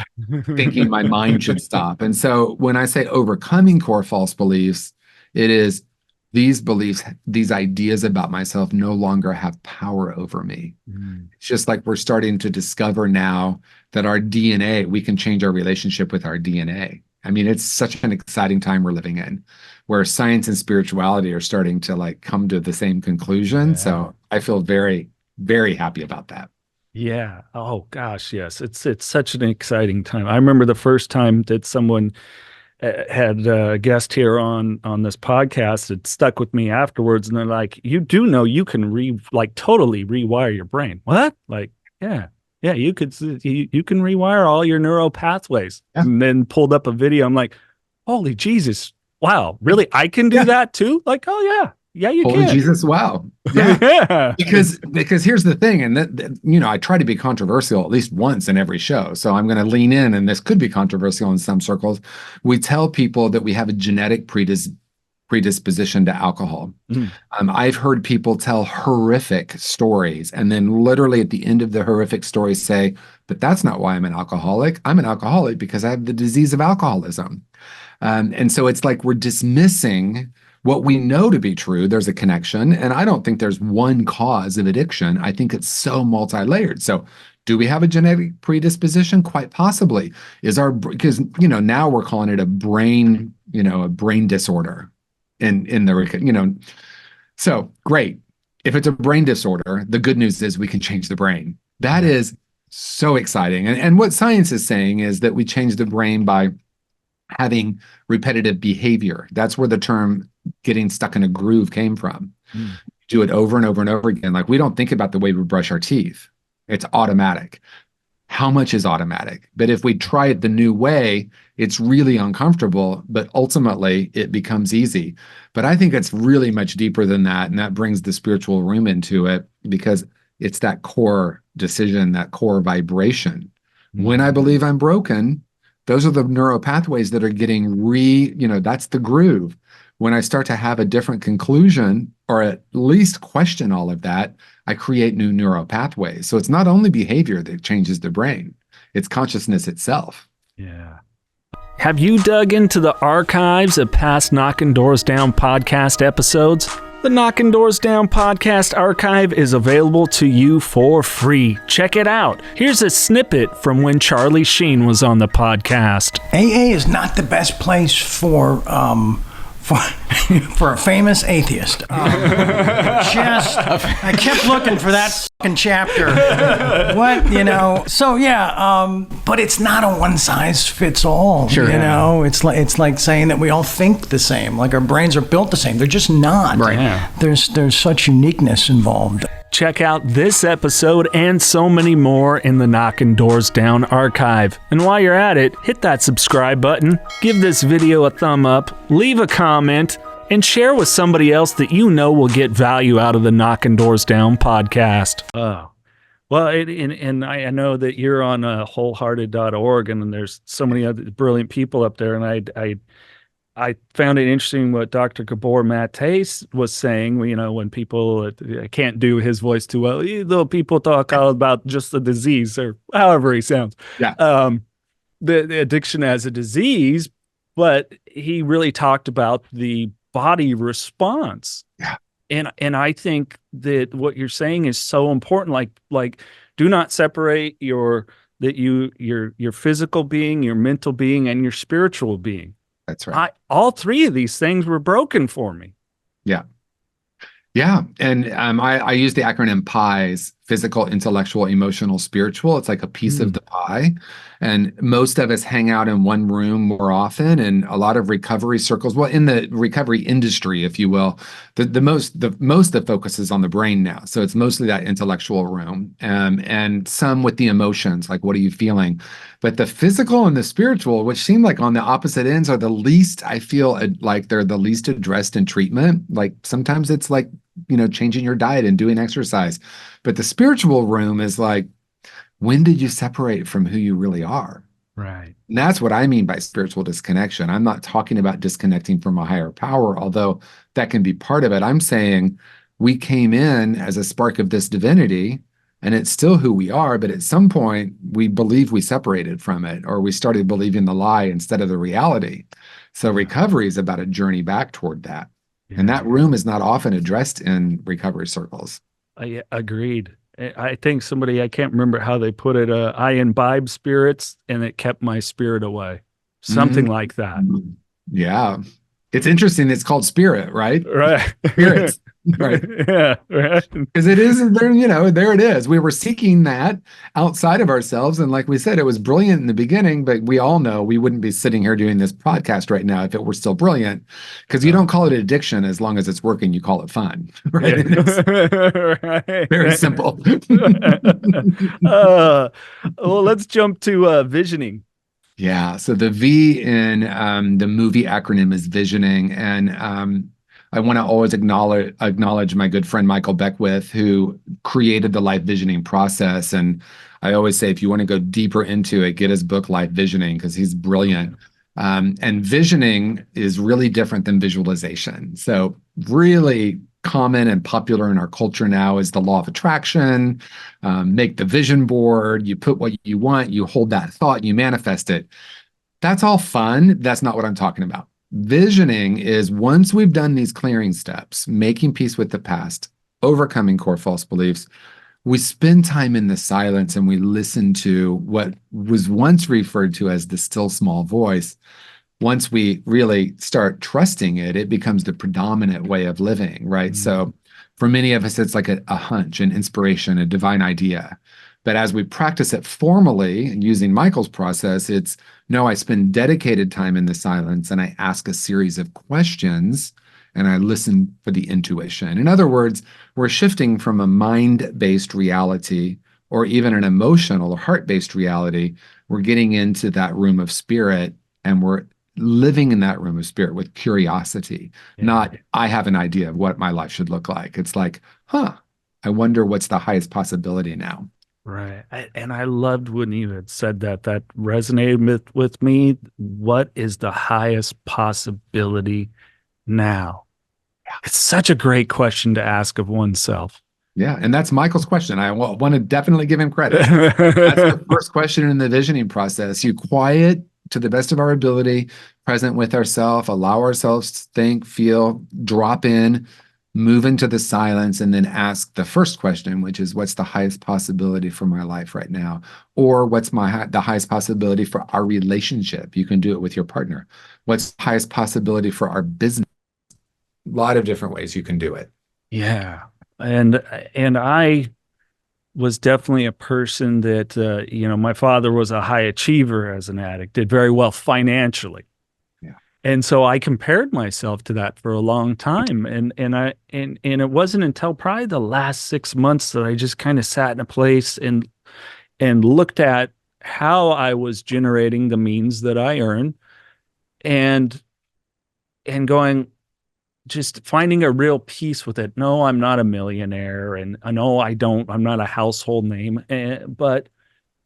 thinking my mind should stop. And so when I say overcoming core false beliefs, it is these beliefs, these ideas about myself no longer have power over me. It's just like we're starting to discover now that our DNA, we can change our relationship with our DNA. I mean, it's such an exciting time we're living in, where science and spirituality are starting to like come to the same conclusion. Yeah. So I feel very, very happy about that. Yeah. Oh gosh, yes. It's such an exciting time. I remember the first time that someone had a guest here on this podcast. It stuck with me afterwards, and they're like, "You do know you can totally rewire your brain." What? Like, yeah, you can rewire all your neural pathways. Yeah. And then pulled up a video. I'm like, "Holy Jesus! Wow, really? I can do that too?" Like, "Oh yeah." Yeah, you Holy can. Jesus, wow. Yeah. Yeah. Because here's the thing, and that I try to be controversial at least once in every show. So I'm going to lean in, and this could be controversial in some circles. We tell people that we have a genetic predisposition to alcohol. I've heard people tell horrific stories, and then literally at the end of the horrific story say, but that's not why I'm an alcoholic. I'm an alcoholic because I have the disease of alcoholism. And so it's like we're dismissing what we know to be true. There's a connection, and I don't think there's one cause of addiction. I think it's so multi-layered. So do we have a genetic predisposition? Quite possibly. Because now we're calling it a brain disorder in the so great. If it's a brain disorder, the good news is we can change the brain. That is so exciting. And what science is saying is that we change the brain by having repetitive behavior. That's where the term getting stuck in a groove came from. Do it over and over and over again. Like, we don't think about the way we brush our teeth. It's automatic. How much is automatic? But if we try it the new way, it's really uncomfortable, but ultimately it becomes easy. But I think it's really much deeper than that. And that brings the spiritual room into it, because it's that core decision, that core vibration. When I believe I'm broken, those are the neural pathways that are getting that's the groove. When I start to have a different conclusion, or at least question all of that, I create new neural pathways. So it's not only behavior that changes the brain, it's consciousness itself. Yeah. Have you dug into the archives of past Knockin' Doors Down podcast episodes? The Knockin' Doors Down podcast archive is available to you for free. Check it out. Here's a snippet from when Charlie Sheen was on the podcast. AA is not the best place for a famous atheist. I kept looking for that fucking chapter. So yeah, but it's not a one size fits all. Sure. It's like saying that we all think the same, like our brains are built the same. They're just not. Right. Yeah. There's such uniqueness involved. Check out this episode and so many more in the Knockin' Doors Down archive. And while you're at it, hit that subscribe button, give this video a thumb up, leave a comment, and share with somebody else that you know will get value out of the Knockin' Doors Down podcast. Oh, well, and I know that you're on wholehearted.org, and there's so many other brilliant people up there, and I found it interesting what Dr. Gabor Maté was saying. When people, I can't do his voice too well, though people talk all about just the disease, or however he sounds. Yeah. The addiction as a disease, but he really talked about the body response. Yeah. And I think that what you're saying is so important. Like do not separate your physical being, your mental being, and your spiritual being. That's right. All three of these things were broken for me. Yeah. Yeah. And I use the acronym PIES: physical, intellectual, emotional, spiritual. It's like a piece of the pie. And most of us hang out in one room more often, and a lot of recovery circles, well, in the recovery industry, if you will, the most that focuses on the brain now. So it's mostly that intellectual room, and some with the emotions, like what are you feeling? But the physical and the spiritual, which seem like on the opposite ends, are the least, I feel like they're the least addressed in treatment. Like sometimes it's like, changing your diet and doing exercise. But the spiritual room is like, when did you separate from who you really are? Right. And that's what I mean by spiritual disconnection. I'm not talking about disconnecting from a higher power, although that can be part of it. I'm saying we came in as a spark of this divinity, and it's still who we are, but at some point we believe we separated from it, or we started believing the lie instead of the reality. So recovery is about a journey back toward that. Yeah. And that room is not often addressed in recovery circles. I agreed. I think I can't remember how they put it, I imbibe spirits and it kept my spirit away. Something like that. Yeah. It's interesting. It's called spirit, right? Right. Spirits. Right. Yeah, right. Because it is there, there it is. We were seeking that outside of ourselves. And like we said, it was brilliant in the beginning, but we all know we wouldn't be sitting here doing this podcast right now if it were still brilliant. Because you don't call it addiction as long as it's working, you call it fun. Right. And it's Right. very simple. Well, let's jump to visioning. Yeah. So the V in the movie acronym is visioning. And I want to always acknowledge my good friend Michael Beckwith, who created the life visioning process. And I always say, if you want to go deeper into it, get his book Life Visioning, because he's brilliant. And visioning is really different than visualization. So really common and popular in our culture now is the law of attraction. Make the vision board, you put what you want, you hold that thought, you manifest it. That's all fun. That's not what I'm talking about. Visioning is once we've done these clearing steps, making peace with the past, overcoming core false beliefs, we spend time in the silence and we listen to what was once referred to as the still small voice. Once we really start trusting it, it becomes the predominant way of living, right? Mm-hmm. So for many of us, it's like a hunch, an inspiration, a divine idea. But as we practice it formally, and using Michael's process, it's, no, I spend dedicated time in the silence and I ask a series of questions and I listen for the intuition. In other words, we're shifting from a mind-based reality or even an emotional or heart-based reality. We're getting into that room of spirit and we're living in that room of spirit with curiosity, not I have an idea of what my life should look like. It's like, I wonder what's the highest possibility now. Right. And I loved when you had said that. That resonated with me. What is the highest possibility now? It's such a great question to ask of oneself. Yeah. And that's Michael's question. I want to definitely give him credit. That's the first question in the visioning process. You quiet to the best of our ability, present with ourselves, allow ourselves to think, feel, drop in, move into the silence, and then ask the first question, which is, what's the highest possibility for my life right now? Or what's the highest possibility for our relationship? You can do it with your partner. What's the highest possibility for our business? A lot of different ways you can do it. Yeah. And I was definitely a person that, my father was a high achiever as an addict, did very well financially. Yeah. And so I compared myself to that for a long time. And it wasn't until probably the last 6 months that I just kind of sat in a place and looked at how I was generating the means that I earn and going, just finding a real peace with it. No, I'm not a millionaire, and no, I'm not a household name. But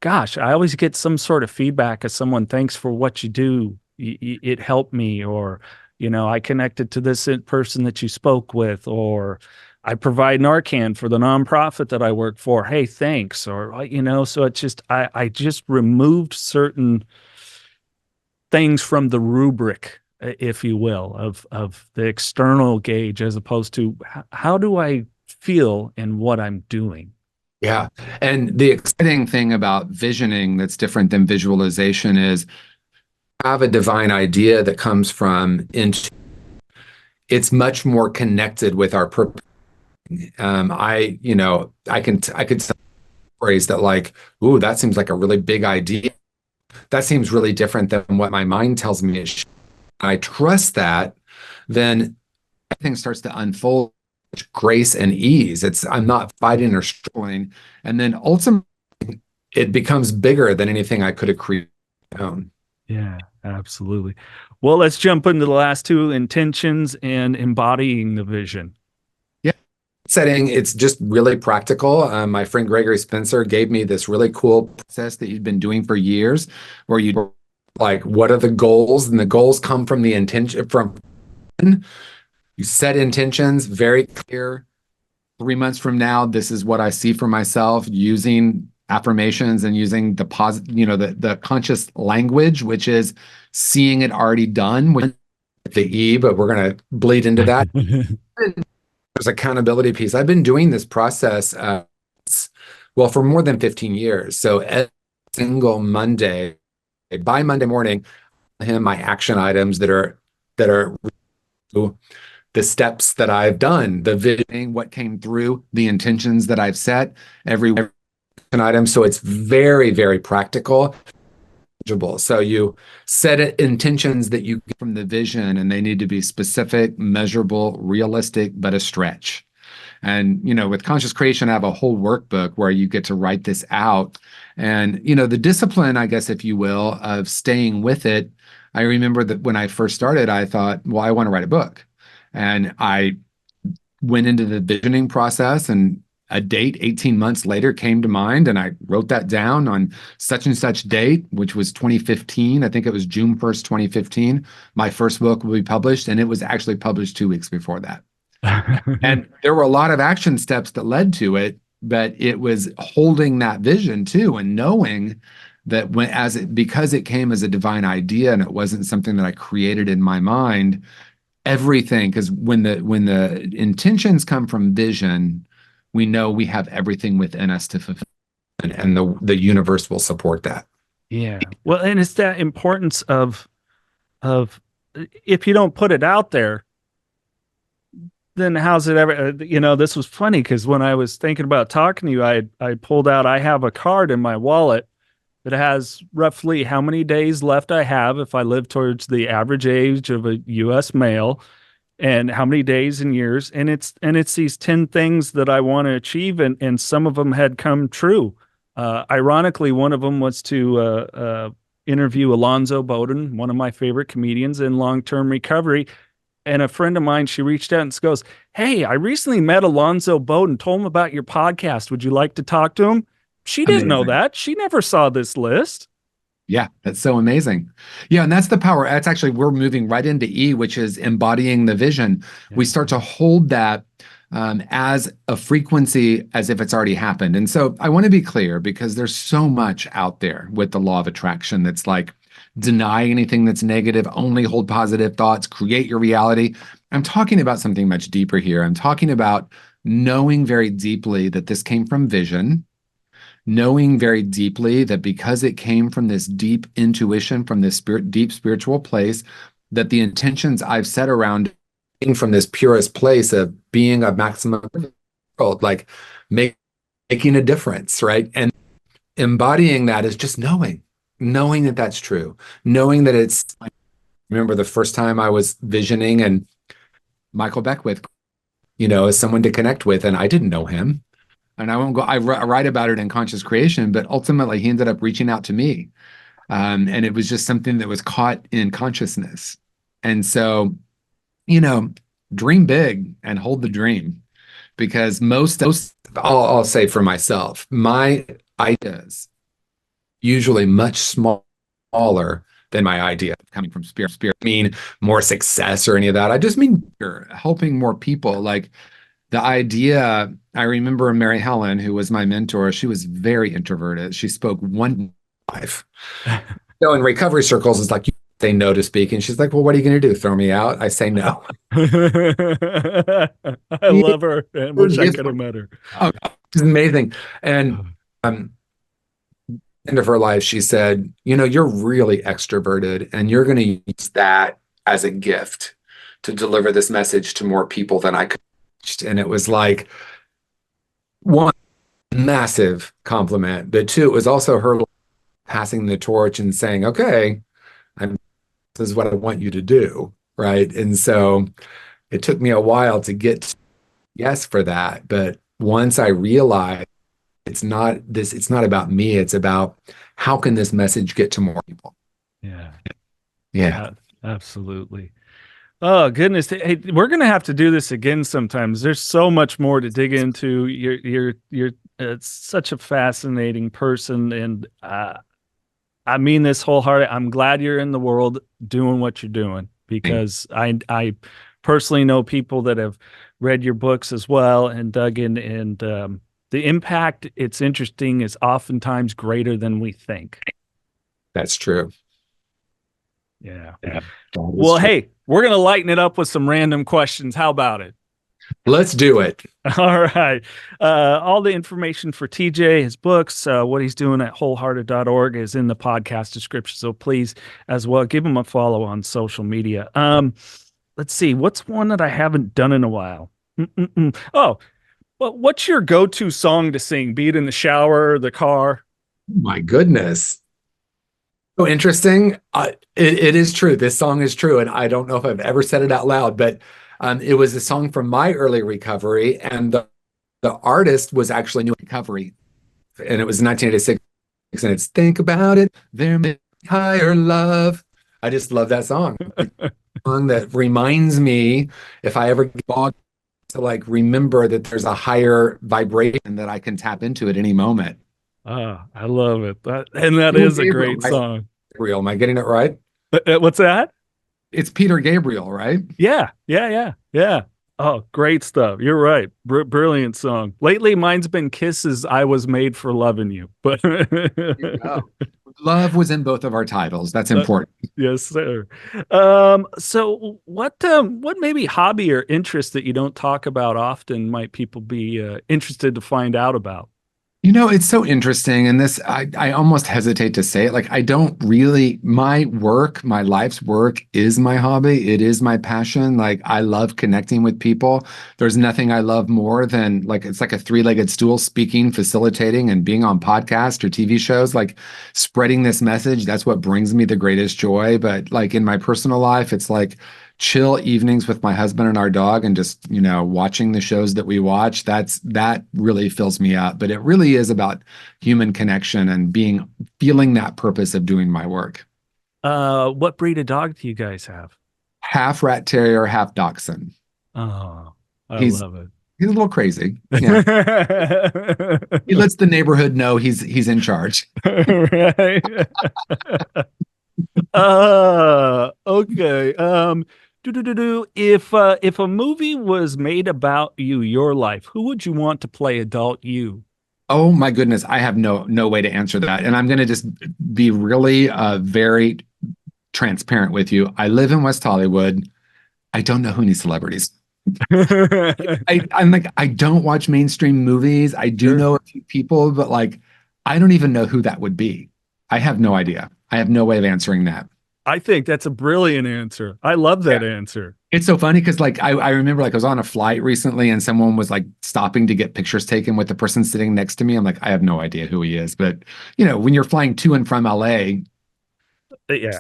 gosh, I always get some sort of feedback as someone, thanks for what you do. It helped me, or, I connected to this person that you spoke with, or I provide Narcan for the nonprofit that I work for. Hey, thanks. Or, so it's just, I just removed certain things from the rubric, if you will, of the external gauge, as opposed to how do I feel in what I'm doing? Yeah. And the exciting thing about visioning that's different than visualization is have a divine idea that comes from it's much more connected with our purpose. I could phrase that like, ooh, that seems like a really big idea. That seems really different than what my mind tells me it should. I trust that, then everything starts to unfold with grace and ease. I'm not fighting or struggling. And then ultimately, it becomes bigger than anything I could have created on my own. Yeah, absolutely. Well, let's jump into the last two, intentions and embodying the vision. Yeah. Setting, it's just really practical. My friend Gregory Spencer gave me this really cool process that he'd been doing for years, where you like, what are the goals? And the goals come from the intention. You set intentions, very clear. 3 months from now, this is what I see for myself, using affirmations and using the the conscious language, which is seeing it already done with the E, but we're going to bleed into that. There's accountability piece. I've been doing this process, for more than 15 years. So every single Monday, by Monday morning, my action items that are the steps that I've done, the visioning, what came through, the intentions that I've set, every item. So it's very, very practical. So you set intentions that you get from the vision, and they need to be specific, measurable, realistic, but a stretch. And, with conscious creation, I have a whole workbook where you get to write this out. And, the discipline, I guess, if you will, of staying with it. I remember that when I first started, I thought, well, I want to write a book. And I went into the visioning process, and a date 18 months later came to mind, and I wrote that down on such and such date, which was 2015. I think it was June 1st, 2015. My first book will be published, and it was actually published 2 weeks before that. And there were a lot of action steps that led to it, but it was holding that vision too, and knowing that because it came as a divine idea and it wasn't something that I created in my mind, everything, because when the intentions come from vision, we know we have everything within us to fulfill, and the universe will support that. Yeah. Well, and it's that importance of if you don't put it out there, then how's it ever, this was funny because when I was thinking about talking to you, I pulled out, I have a card in my wallet that has roughly how many days left I have if I live towards the average age of a U.S. male, and how many days and years. And it's these 10 things that I want to achieve. And some of them had come true. Ironically, one of them was to interview Alonzo Bowden, one of my favorite comedians in long-term recovery. And a friend of mine, she reached out and goes, "Hey, I recently met Alonzo Bowden, told him about your podcast. Would you like to talk to him?" She didn't know that. She never saw this list. Yeah, that's so amazing. Yeah, and that's the power. That's actually, we're moving right into E, which is embodying the vision. Yeah. We start to hold that as a frequency as if it's already happened. And so I want to be clear, because there's so much out there with the law of attraction that's like, deny anything that's negative, only hold positive thoughts, create your reality. I'm talking about something much deeper here. I'm talking about knowing very deeply that this came from vision, knowing very deeply that because it came from this deep intuition, from this deep spiritual place, that the intentions I've set around from this purest place of being a maximum world, like making a difference, right? And embodying that is just knowing that that's true, knowing that it's, remember the first time I was visioning and Michael Beckwith, as someone to connect with, and I didn't know him. And I write about it in Conscious Creation, but ultimately he ended up reaching out to me. And it was just something that was caught in consciousness. And so, dream big and hold the dream, because I'll say for myself, my ideas usually much smaller than my idea coming from spirit. I mean more success or any of that. I just mean helping more people. Like the idea, I remember Mary Helen, who was my mentor, she was very introverted. She spoke one life. So in recovery circles, it's like you say no to speak. And she's like, well, what are you going to do? Throw me out? I say no. I love her. I wish I could have met her. Oh, it's amazing. And end of her life, she said, you're really extroverted, and you're going to use that as a gift to deliver this message to more people than I could. And it was like, one, massive compliment, but two, it was also her passing the torch and saying, okay, this is what I want you to do, right? And so it took me a while to get yes for that, but once I realized it's not about me, it's about how can this message get to more people. Yeah, absolutely. Oh goodness. Hey, we're going to have to do this again sometimes. There's so much more to dig into. You're it's such a fascinating person. And I mean this wholeheartedly. I'm glad you're in the world doing what you're doing, because I personally know people that have read your books as well and dug in, and the impact, it's interesting, is oftentimes greater than we think. That's true. Yeah. Well, hey, we're going to lighten it up with some random questions. How about it? Let's do it. All right. All the information for TJ, his books, what he's doing at wholehearted.org is in the podcast description. So please, as well, give him a follow on social media. let's see, what's one that I haven't done in a while? Oh, well, what's your go-to song to sing? Be it in the shower or the car? My goodness. So interesting. It is true. This song is true. And I don't know if I've ever said it out loud, but it was a song from my early recovery. And the artist was actually New Recovery. And it was 1986. And it's Think About It. There may be higher love. I just love that song. It's a song that reminds me, if I ever get bogged, to like remember that there's a higher vibration that I can tap into at any moment. Ah, I love it. That is a great song. Gabriel, am I getting it right? What's that? It's Peter Gabriel, right? Yeah. Oh, great stuff. You're right. Brilliant song. Lately, mine's been Kisses, I Was Made for Loving You. But Love was in both of our titles. That's important. Yes, sir. So what maybe hobby or interest that you don't talk about often might people be interested to find out about? It's so interesting. And this, I almost hesitate to say it. Like, I don't really, my life's work is my hobby. It is my passion. Like, I love connecting with people. There's nothing I love more than it's like a three-legged stool, speaking, facilitating, and being on podcasts or TV shows, like spreading this message. That's what brings me the greatest joy. But like in my personal life, it's like chill evenings with my husband and our dog and just, watching the shows that we watch. That really fills me up. But it really is about human connection and feeling that purpose of doing my work. What breed of dog do you guys have? Half rat terrier, half dachshund. Oh, I love it. He's a little crazy. Yeah. He lets the neighborhood know he's in charge. Right. Okay. If a movie was made about you, your life, who would you want to play adult you? Oh my goodness, I have no way to answer that. And I'm going to just be really very transparent with you. I live in West Hollywood. I don't know who any celebrities. I don't watch mainstream movies. I do know a few people, but I don't even know who that would be. I have no idea. I have no way of answering that. I think that's a brilliant answer. I love that answer. It's so funny because I remember I was on a flight recently and someone was stopping to get pictures taken with the person sitting next to me. I'm like, I have no idea who he is. But when you're flying to and from LA,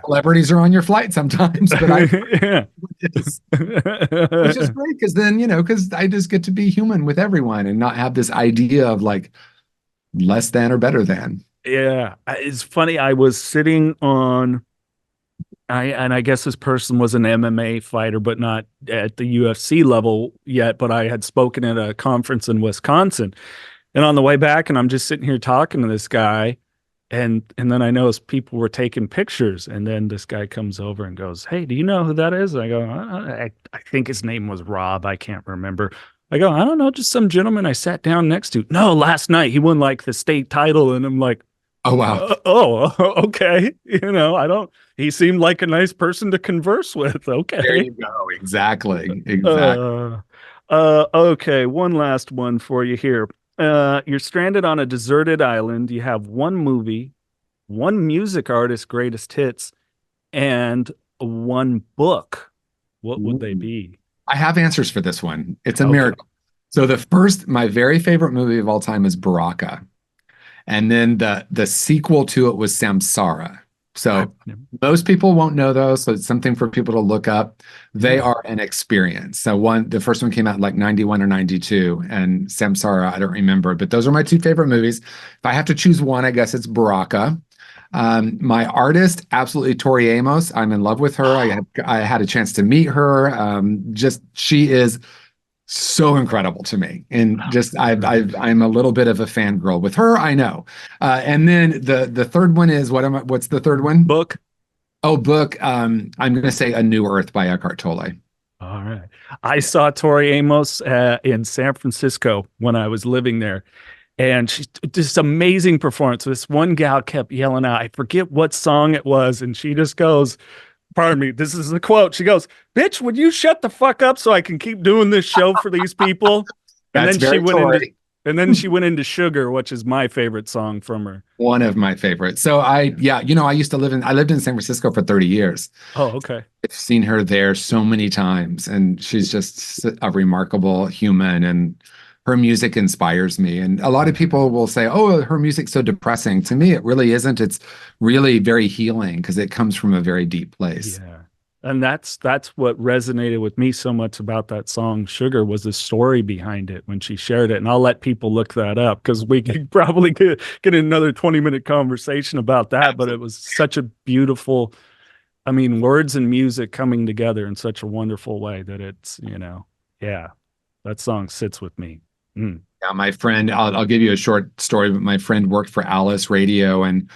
celebrities are on your flight sometimes. But which is great because then, because I just get to be human with everyone and not have this idea of less than or better than. Yeah. It's funny. I was sitting on I guess this person was an MMA fighter, but not at the UFC level yet. But I had spoken at a conference in Wisconsin, and on the way back, and I'm just sitting here talking to this guy, and then I noticed people were taking pictures, and then this guy comes over and goes, "Hey, do you know who that is?" And I go, "I think his name was Rob. I can't remember." I go, "I don't know, just some gentleman I sat down next to." No, last night he won the state title, and I'm like, oh wow, okay. He seemed like a nice person to converse with. Okay. There you go. Exactly. Okay. One last one for you here. You're stranded on a deserted island. You have one movie, one music artist, greatest hits, and one book. What would they be? I have answers for this one. It's a miracle. So my very favorite movie of all time is Baraka. And then the sequel to it was Samsara. So most people won't know those. So it's something for people to look up. They are an experience. So the first one came out 91 or 92, and Samsara, I don't remember, but those are my two favorite movies. If I have to choose one, I guess it's Baraka. My artist, absolutely Tori Amos. I'm in love with her. I had a chance to meet her. She is so incredible to me, and I'm a little bit of a fangirl with her. I know. And then the third one is what's the third one? Book. Oh, book. I'm going to say A New Earth by Eckhart Tolle. All right. I saw Tori Amos in San Francisco when I was living there, and she's just amazing performance. This one gal kept yelling out, I forget what song it was, and she just goes, pardon me, this is the quote. She goes, "Bitch, would you shut the fuck up so I can keep doing this show for these people?" And That's then she went Tory. And then she went into Sugar, which is my favorite song from her. One of my favorites. So I used to I lived in San Francisco for 30 years. Oh, okay. I've seen her there so many times, and she's just a remarkable human, and her music inspires me. And a lot of people will say, oh, her music's so depressing. To me, it really isn't. It's really very healing because it comes from a very deep place. Yeah. And that's what resonated with me so much about that song Sugar was the story behind it when she shared it. And I'll let people look that up because we could probably get another 20-minute conversation about that. But it was such a beautiful, I mean, words and music coming together in such a wonderful way that it's, that song sits with me. Mm. Yeah, my friend, I'll give you a short story, but my friend worked for Alice Radio, and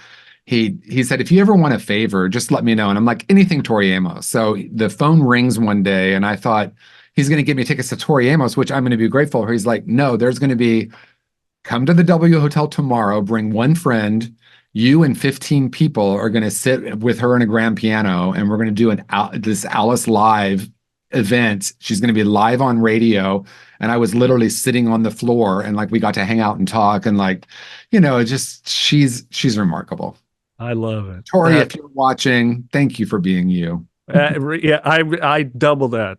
he said, if you ever want a favor, just let me know. And I'm like, anything Tori Amos. So the phone rings one day, and I thought he's going to give me tickets to Tori Amos, which I'm going to be grateful for. He's like, no, there's going to be, come to the W Hotel tomorrow, bring one friend, you and 15 people are going to sit with her in a grand piano, and we're going to do this Alice Live event. She's going to be live on radio. And I was literally sitting on the floor, and like we got to hang out and talk, and like, just she's remarkable. I love it. Tori, if you're watching, thank you for being you. I double that.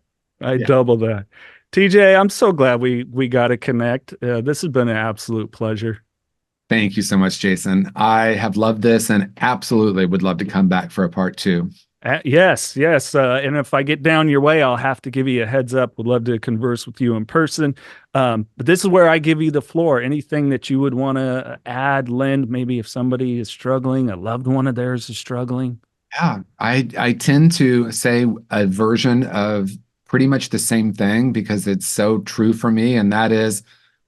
Double that. TJ, I'm so glad we got to connect. This has been an absolute pleasure. Thank you so much, Jason. I have loved this and absolutely would love to come back for a part 2. Yes. And if I get down your way, I'll have to give you a heads up. Would love to converse with you in person. But this is where I give you the floor. Anything that you would want to add, lend, maybe if somebody is struggling, a loved one of theirs is struggling. Yeah, I tend to say a version of pretty much the same thing because it's so true for me. And that is,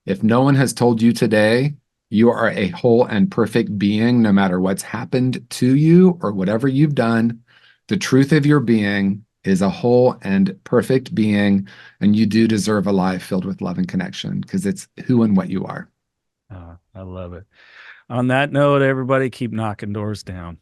if no one has told you today, you are a whole and perfect being, no matter what's happened to you or whatever you've done. The truth of your being is a whole and perfect being, and you do deserve a life filled with love and connection because it's who and what you are. I love it. On that note, everybody keep knocking doors down.